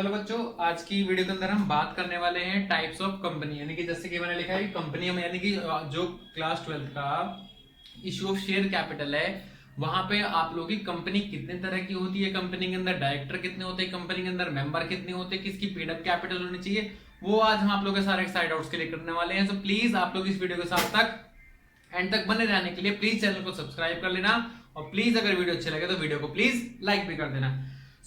Hello बच्चों, आज की वीडियो के अंदर हम बात करने वाले हैं टाइप्स ऑफ कंपनी। यानी कि जैसे कि मैंने लिखा है कंपनी में, यानी कि जो क्लास 12 का इशू ऑफ शेयर कैपिटल है, वहां पे आप लोगों की कंपनी कितने तरह की होती है, कंपनी के अंदर डायरेक्टर कितने होते हैं, कंपनी के अंदर मेंबर कितने होते हैं, किसकी पेड अप कैपिटल होनी चाहिए, वो आज हम आप लोग के सारे साइड आउट्स के लिए करने वाले हैं। तो प्लीज आप लोग इस वीडियो के साथ तक एंड तक बने रहने के लिए प्लीज चैनल को सब्सक्राइब कर लेना, और प्लीज अगर वीडियो अच्छे लगे तो वीडियो को प्लीज लाइक भी कर देना।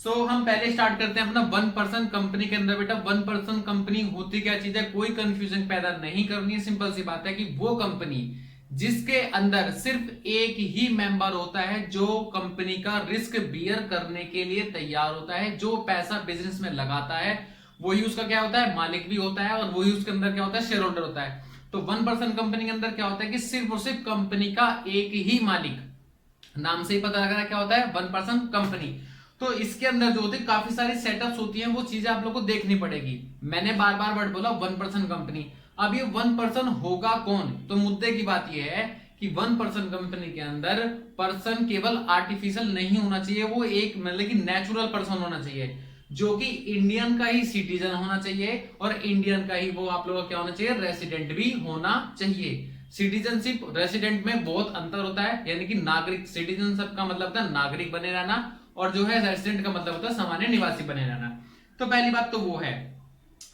हम पहले स्टार्ट करते हैं अपना 1% कंपनी के अंदर। बेटा 1% कंपनी होती क्या चीज है, कोई कंफ्यूजन पैदा नहीं करनी है। सिंपल सी बात है कि वो कंपनी जिसके अंदर सिर्फ एक ही मेंबर होता है जो कंपनी का रिस्क बियर करने के लिए तैयार होता है, जो पैसा बिजनेस में लगाता है, वही उसका क्या होता है, मालिक भी होता है, और वही उसके अंदर क्या होता है, शेयर होल्डर होता है। तो 1% कंपनी के अंदर क्या होता है कि सिर्फ और सिर्फ कंपनी का एक ही मालिक, नाम से ही पता लग रहा है क्या होता है, 1% कंपनी। तो इसके अंदर जो होती है काफी सारी सेटअप्स होती हैं, वो चीजें आप लोग को देखनी पड़ेगी। मैंने बार बार वर्ड बोला 1% कंपनी। अब ये 1% होगा कौन, तो मुद्दे की बात यह है कि 1% कंपनी के अंदर पर्सन केवल आर्टिफिशियल नहीं होना चाहिए, वो एक मतलब कि नेचुरल पर्सन होना चाहिए, जो कि इंडियन का ही सिटीजन होना चाहिए, और इंडियन का ही वो आप लोगों का क्या होना चाहिए, रेसिडेंट भी होना चाहिए। सिटीजनशिप रेसिडेंट में बहुत अंतर होता है, यानी कि नागरिक, सिटीजनशिप का मतलब होता है नागरिक बने रहना, और जो है रेसिडेंट का मतलब होता है सामान्य निवासी बने रहना। तो पहली बात तो वो है।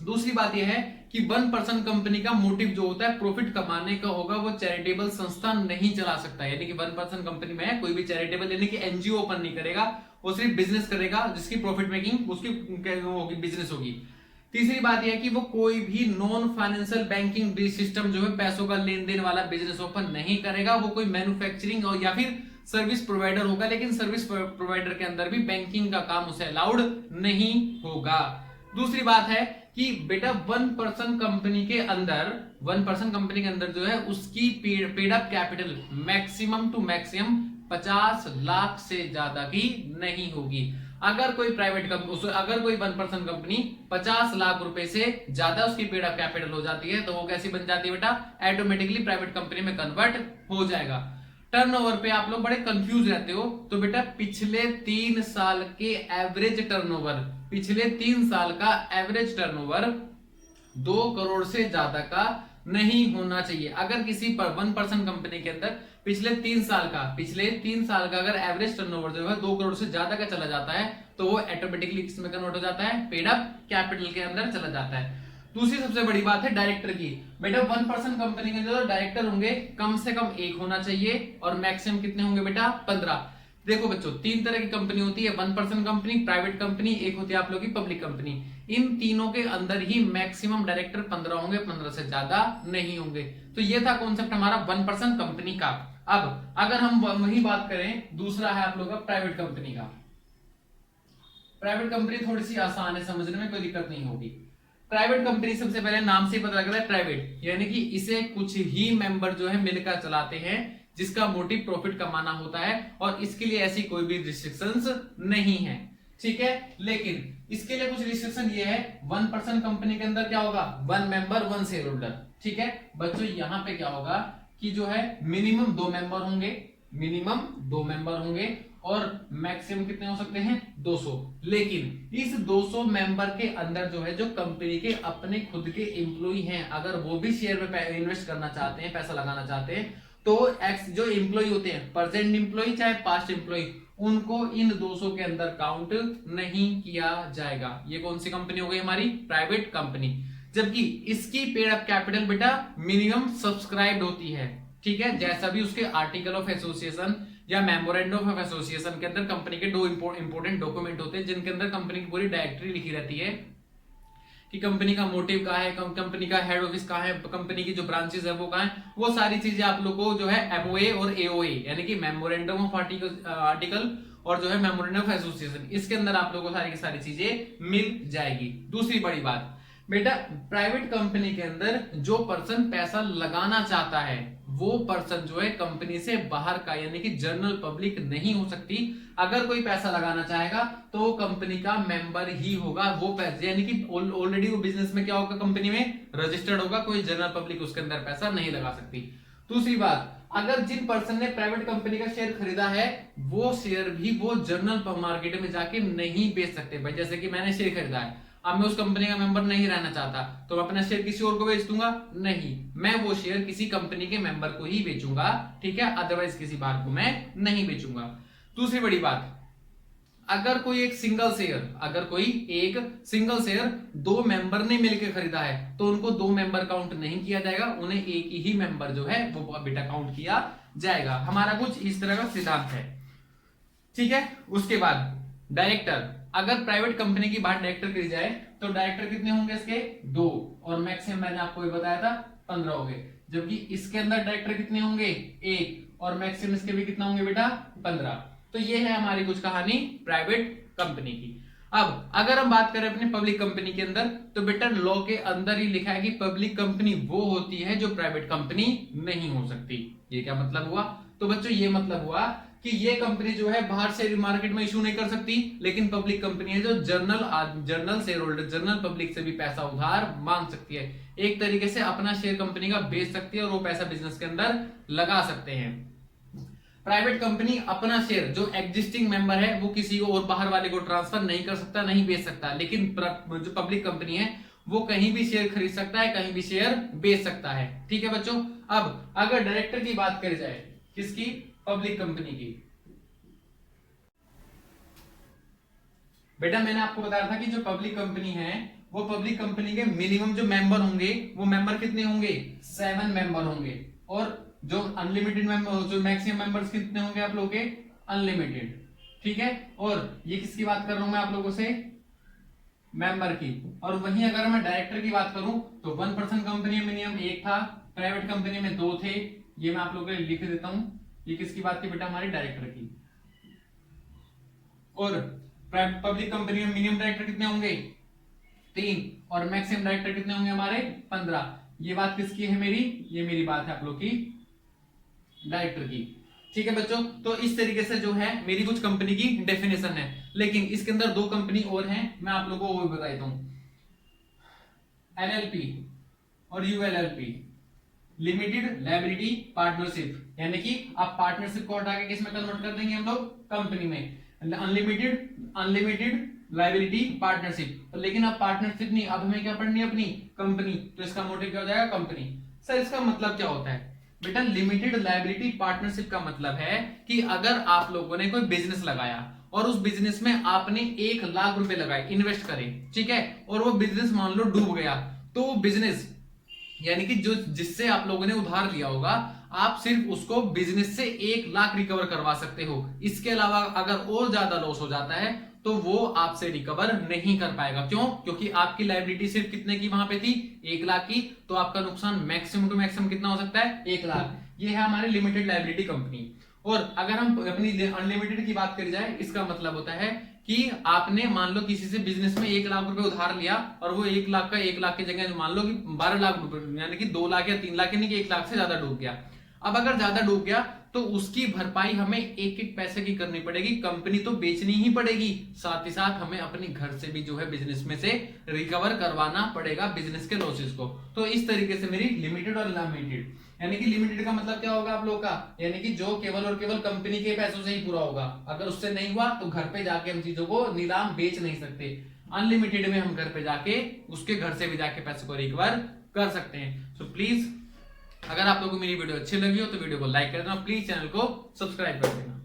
दूसरी बात यह है कि 1% कंपनी का मोटिव जो होता है प्रॉफिट कमाने का होगा, वो चैरिटेबल संस्था नहीं चला सकता। यानी कि 1% कंपनी में कोई भी चैरिटेबल यानी कि एनजीओ ओपन नहीं करेगा, वो सिर्फ बिजनेस करेगा, जिसकी प्रॉफिट मेकिंग उसकी होगी, बिजनेस होगी। तीसरी बात यह है कि वो कोई भी नॉन फाइनेंशियल बैंकिंग सिस्टम जो है पैसों का लेन देन वाला बिजनेस ओपन नहीं करेगा, वो कोई मैन्युफैक्चरिंग और या फिर सर्विस प्रोवाइडर होगा, लेकिन सर्विस प्रोवाइडर के अंदर भी बैंकिंग का काम उसे अलाउड नहीं होगा। दूसरी बात है कि बेटा 1% कंपनी के अंदर, 1% कंपनी के अंदर जो है उसकी paid up capital maximum to maximum 50 lakh से ज्यादा की नहीं होगी। अगर कोई प्राइवेट कंपनी, अगर कोई 1% कंपनी 50 लाख रुपए से ज्यादा उसकी पेड अप कैपिटल हो जाती है, तो वो कैसी बन जाती है बेटा, ऑटोमेटिकली प्राइवेट कंपनी में कन्वर्ट हो जाएगा। टर्नओवर पे आप लोग बड़े कंफ्यूज रहते हो, तो बेटा पिछले 3 साल के एवरेज टर्नओवर, पिछले 3 साल का एवरेज टर्नओवर 2 करोड़ से ज्यादा का नहीं होना चाहिए। अगर किसी पर 1% कंपनी के अंदर पिछले 3 साल का अगर एवरेज टर्नओवर जो है 2 करोड़ से ज्यादा का चला जाता है, तो वो ऑटोमेटिकली किसमें कन्वर्ट हो जाता है, पेड अप कैपिटल के अंदर चला जाता है। दूसरी सबसे बड़ी बात है डायरेक्टर की। बेटा 1% कंपनी के जो डायरेक्टर होंगे कम से कम 1 होना चाहिए, और मैक्सिमम कितने होंगे बेटा, 15। देखो बच्चों, 3 तरह की कंपनी होती है, 1% कंपनी, प्राइवेट कंपनी, एक होती है आप लोगों की पब्लिक कंपनी। इन तीनों के अंदर ही मैक्सिमम डायरेक्टर 15 होंगे, 15 से ज्यादा नहीं होंगे। तो ये था कॉन्सेप्ट हमारा 1% कंपनी का। अब अगर हम वही बात करें, दूसरा है आप लोगों का प्राइवेट कंपनी का। प्राइवेट कंपनी थोड़ी सी आसान है समझने में, कोई दिक्कत नहीं होगी। प्राइवेट कंपनी सबसे पहले नाम से ही पता लग रहा है प्राइवेट, यानी कि इसे कुछ ही मेंबर जो है मिलकर चलाते हैं, जिसका मोटिव प्रॉफिट कमाना होता है, और इसके लिए ऐसी कोई भी रिस्ट्रिक्शंस नहीं है, ठीक है। लेकिन इसके लिए कुछ रिस्ट्रिक्शन ये है, 1% कंपनी के अंदर क्या होगा, 1 मेंबर 1 शेयर होल्डर, ठीक है। बच्चों यहाँ पे क्या होगा कि जो है मिनिमम 2 मेंबर होंगे, मिनिमम 2 मेंबर होंगे, और मैक्सिमम कितने हो सकते हैं, 200। लेकिन इस 200 मेंबर के अंदर जो है, जो कंपनी के अपने खुद के एम्प्लॉय हैं, अगर वो भी शेयर में इन्वेस्ट करना चाहते हैं, पैसा लगाना चाहते हैं, तो एक्स जो एम्प्लॉय होते हैं, प्रेजेंट एम्प्लॉय चाहे पास्ट एम्प्लॉय, उनको इन 200 के अंदर काउंट नहीं किया जाएगा। ये कौन सी कंपनी हो गई हमारी, प्राइवेट कंपनी। जबकि इसकी पेड अप कैपिटल बेटा मिनिमम सब्सक्राइब्ड होती है, ठीक है। जैसा भी उसके आर्टिकल ऑफ एसोसिएशन या मेमोरेंडम ऑफ एसोसिएशन के अंदर कंपनी के 2 इंपॉर्टेंट डॉक्यूमेंट होते हैं, जिनके अंदर कंपनी की पूरी डायरेक्टरी लिखी रहती है कि कंपनी का मोटिव कहाँ है, कंपनी का हेड ऑफिस कहाँ है, कंपनी की जो ब्रांचेस है वो कहाँ है, वो सारी चीजें आप लोग को जो है एमओए और एओए यानी कि मेमोरेंडम ऑफ आर्टिकल और जो है मेमोरेंडम ऑफ एसोसिएशन, इसके अंदर आप लोगों को सारी की सारी चीजें मिल जाएगी। दूसरी बड़ी बात बेटा, प्राइवेट कंपनी के अंदर जो पर्सन पैसा लगाना चाहता है, वो पर्सन जो है कंपनी से बाहर का यानी कि जनरल पब्लिक नहीं हो सकती। अगर कोई पैसा लगाना चाहेगा तो वो कंपनी का मेंबर ही होगा, वो पैसे यानी कि ऑलरेडी वो बिजनेस में क्या होगा, कंपनी में रजिस्टर्ड होगा, कोई जनरल पब्लिक उसके अंदर पैसा नहीं लगा सकती। दूसरी बात, अगर जिन पर्सन ने प्राइवेट कंपनी का शेयर खरीदा है, वो शेयर भी वो जनरल मार्केट में जाके नहीं बेच सकते। भाई जैसे कि मैंने शेयर खरीदा है, अब मैं उस कंपनी का मेंबर नहीं रहना चाहता तो मैं अपना शेयर किसी और को बेच दूंगा? नहीं, मैं वो शेयर किसी कंपनी के मेंबर को ही बेचूंगा, ठीक है, अदरवाइज किसी बाहर को मैं नहीं बेचूंगा। दूसरी बड़ी बात, अगर कोई एक सिंगल शेयर दो मेंबर ने मिलकर खरीदा है तो उनको दो मेंबर काउंट नहीं किया जाएगा, उन्हें एक ही मेंबर जो है वो बेटा काउंट किया जाएगा। हमारा कुछ इस तरह का सिद्धांत है, ठीक है। उसके बाद डायरेक्टर, अगर प्राइवेट कंपनी की बात डायरेक्टर करी जाए तो डायरेक्टर कितने होंगे इसके? 2, और मैक्सिमम मैंने आपको ये बताया था 15 हो गए, जबकि इसके अंदर डायरेक्टर कितने होंगे? 1, और मैक्सिमम इसके भी कितना होंगे बेटा? 15। तो ये है हमारी कुछ कहानी प्राइवेट कंपनी की। अब अगर हम बात करें अपनी पब्लिक कंपनी के अंदर तो बेटा लॉ के अंदर ही लिखा है कि पब्लिक कंपनी वो होती है जो प्राइवेट कंपनी नहीं हो सकती। ये क्या मतलब हुआ? तो बच्चों ये मतलब हुआ कि ये कंपनी जो है बाहर से मार्केट में इशू नहीं कर सकती, लेकिन पब्लिक कंपनी है जो journal share holder, general public से भी पैसा उधार मांग सकती है। एक तरीके से अपना शेयर कंपनी का बेच सकती है और वो पैसा बिजनेस के अंदर लगा सकते हैं। प्राइवेट कंपनी अपना शेयर जो एग्जिस्टिंग मेंबर है वो किसी को और बाहर वाले को ट्रांसफर नहीं कर सकता, नहीं बेच सकता, लेकिन जो पब्लिक कंपनी है वो कहीं भी शेयर खरीद सकता है, कहीं भी शेयर बेच सकता है, ठीक है बच्चों। अब अगर डायरेक्टर की बात करी जाए, किसकी? पब्लिक कंपनी की। बेटा मैंने आपको बताया था कि जो पब्लिक कंपनी है वो पब्लिक कंपनी के मिनिमम जो मेंबर होंगे वो मेंबर कितने होंगे? 7 मेंबर होंगे, और जो अनलिमिटेड मेंबर, जो मैक्सिमम मेंबर्स कितने होंगे आप लोगों के? अनलिमिटेड, ठीक है। और ये किसकी बात कर रहा हूं मैं आप लोगों से? मेंबर की। और वहीं अगर मैं डायरेक्टर की बात करूं तो 1 पर्सन कंपनी में मिनिमम 1 था, प्राइवेट कंपनी में 2 थे। ये मैं आप लोगों को लिख देता हूं। ये किसकी बात थी बेटा? हमारे डायरेक्टर की। और पब्लिक कंपनी में मिनिमम डायरेक्टर कितने होंगे? 3, और मैक्सिमम डायरेक्टर कितने होंगे हमारे? 15। ये बात किसकी है मेरी? ये मेरी बात है आप लोग की, डायरेक्टर की, ठीक है बच्चों। तो इस तरीके से जो है मेरी कुछ कंपनी की डेफिनेशन है, लेकिन इसके अंदर 2 कंपनी और हैं, मैं आप लोगों को वो भी बता देता हूं। एलएलपी और यूएलएलपी, लिमिटेड लायबिलिटी पार्टनरशिप, यानी कि आप पार्टनरशिप को हटा के किसमें कन्वर्ट कर देंगे हम लोग? कंपनी में। अनलिमिटेड लायबिलिटी पार्टनरशिप, लेकिन अब पार्टनरशिप नहीं, अब हमें क्या पढ़नी है? अपनी कंपनी। तो इसका मोटिव क्या हो जाएगा? कंपनी। सर इसका मतलब क्या होता है बेटा? लिमिटेड लायबिलिटी पार्टनरशिप का मतलब है कि अगर आप लोगों ने कोई बिजनेस लगाया और उस बिजनेस में आपने 1 लाख रुपए लगाए, इन्वेस्ट करे, ठीक है, और वो बिजनेस मान लो डूब गया, तो वो बिजनेस यानी कि जो जिससे आप लोगों ने उधार लिया होगा, आप सिर्फ उसको बिजनेस से 1 लाख रिकवर करवा सकते हो। इसके अलावा अगर और ज्यादा लॉस हो जाता है तो वो आपसे रिकवर नहीं कर पाएगा। क्यों? क्योंकि आपकी लायबिलिटी सिर्फ कितने की वहां पे थी? 1 लाख की, तो आपका नुकसान मैक्सिमम टू मैक्सिमम कितना हो सकता है? 1 लाख। ये है हमारी लिमिटेड लायबिलिटी कंपनी। और अगर हम अपनी अनलिमिटेड की बात करी जाए, इसका मतलब होता है कि आपने मान लो किसी से बिजनेस में 1 लाख रुपए उधार लिया और वो 1 लाख का 1 लाख की जगह मान लो कि 12 लाख रुपए, यानी कि 2 लाख या 3 लाख, यानी कि 1 लाख से ज्यादा डूब गया। अब अगर ज्यादा डूब गया तो उसकी भरपाई हमें एक एक पैसे की करनी पड़ेगी, कंपनी तो बेचनी ही पड़ेगी, साथ ही साथ हमें अपने घर से भी जो है बिजनेस में से रिकवर करवाना पड़ेगा बिजनेस के लॉसेस को। तो इस तरीके से मेरी लिमिटेड और अनलिमिटेड, यानी कि लिमिटेड का मतलब क्या होगा आप लोगों का? यानी कि जो केवल और केवल कंपनी के पैसों से ही पूरा होगा, अगर उससे नहीं हुआ तो घर पे जाके हम चीजों को नीलाम बेच नहीं सकते। अनलिमिटेड में हम घर पे जाके उसके घर से भी जाके पैसों को रिकवर कर सकते हैं। सो प्लीज, अगर आप लोगों को मेरी वीडियो अच्छी लगी हो तो वीडियो को लाइक कर देना, प्लीज चैनल को सब्सक्राइब कर देना।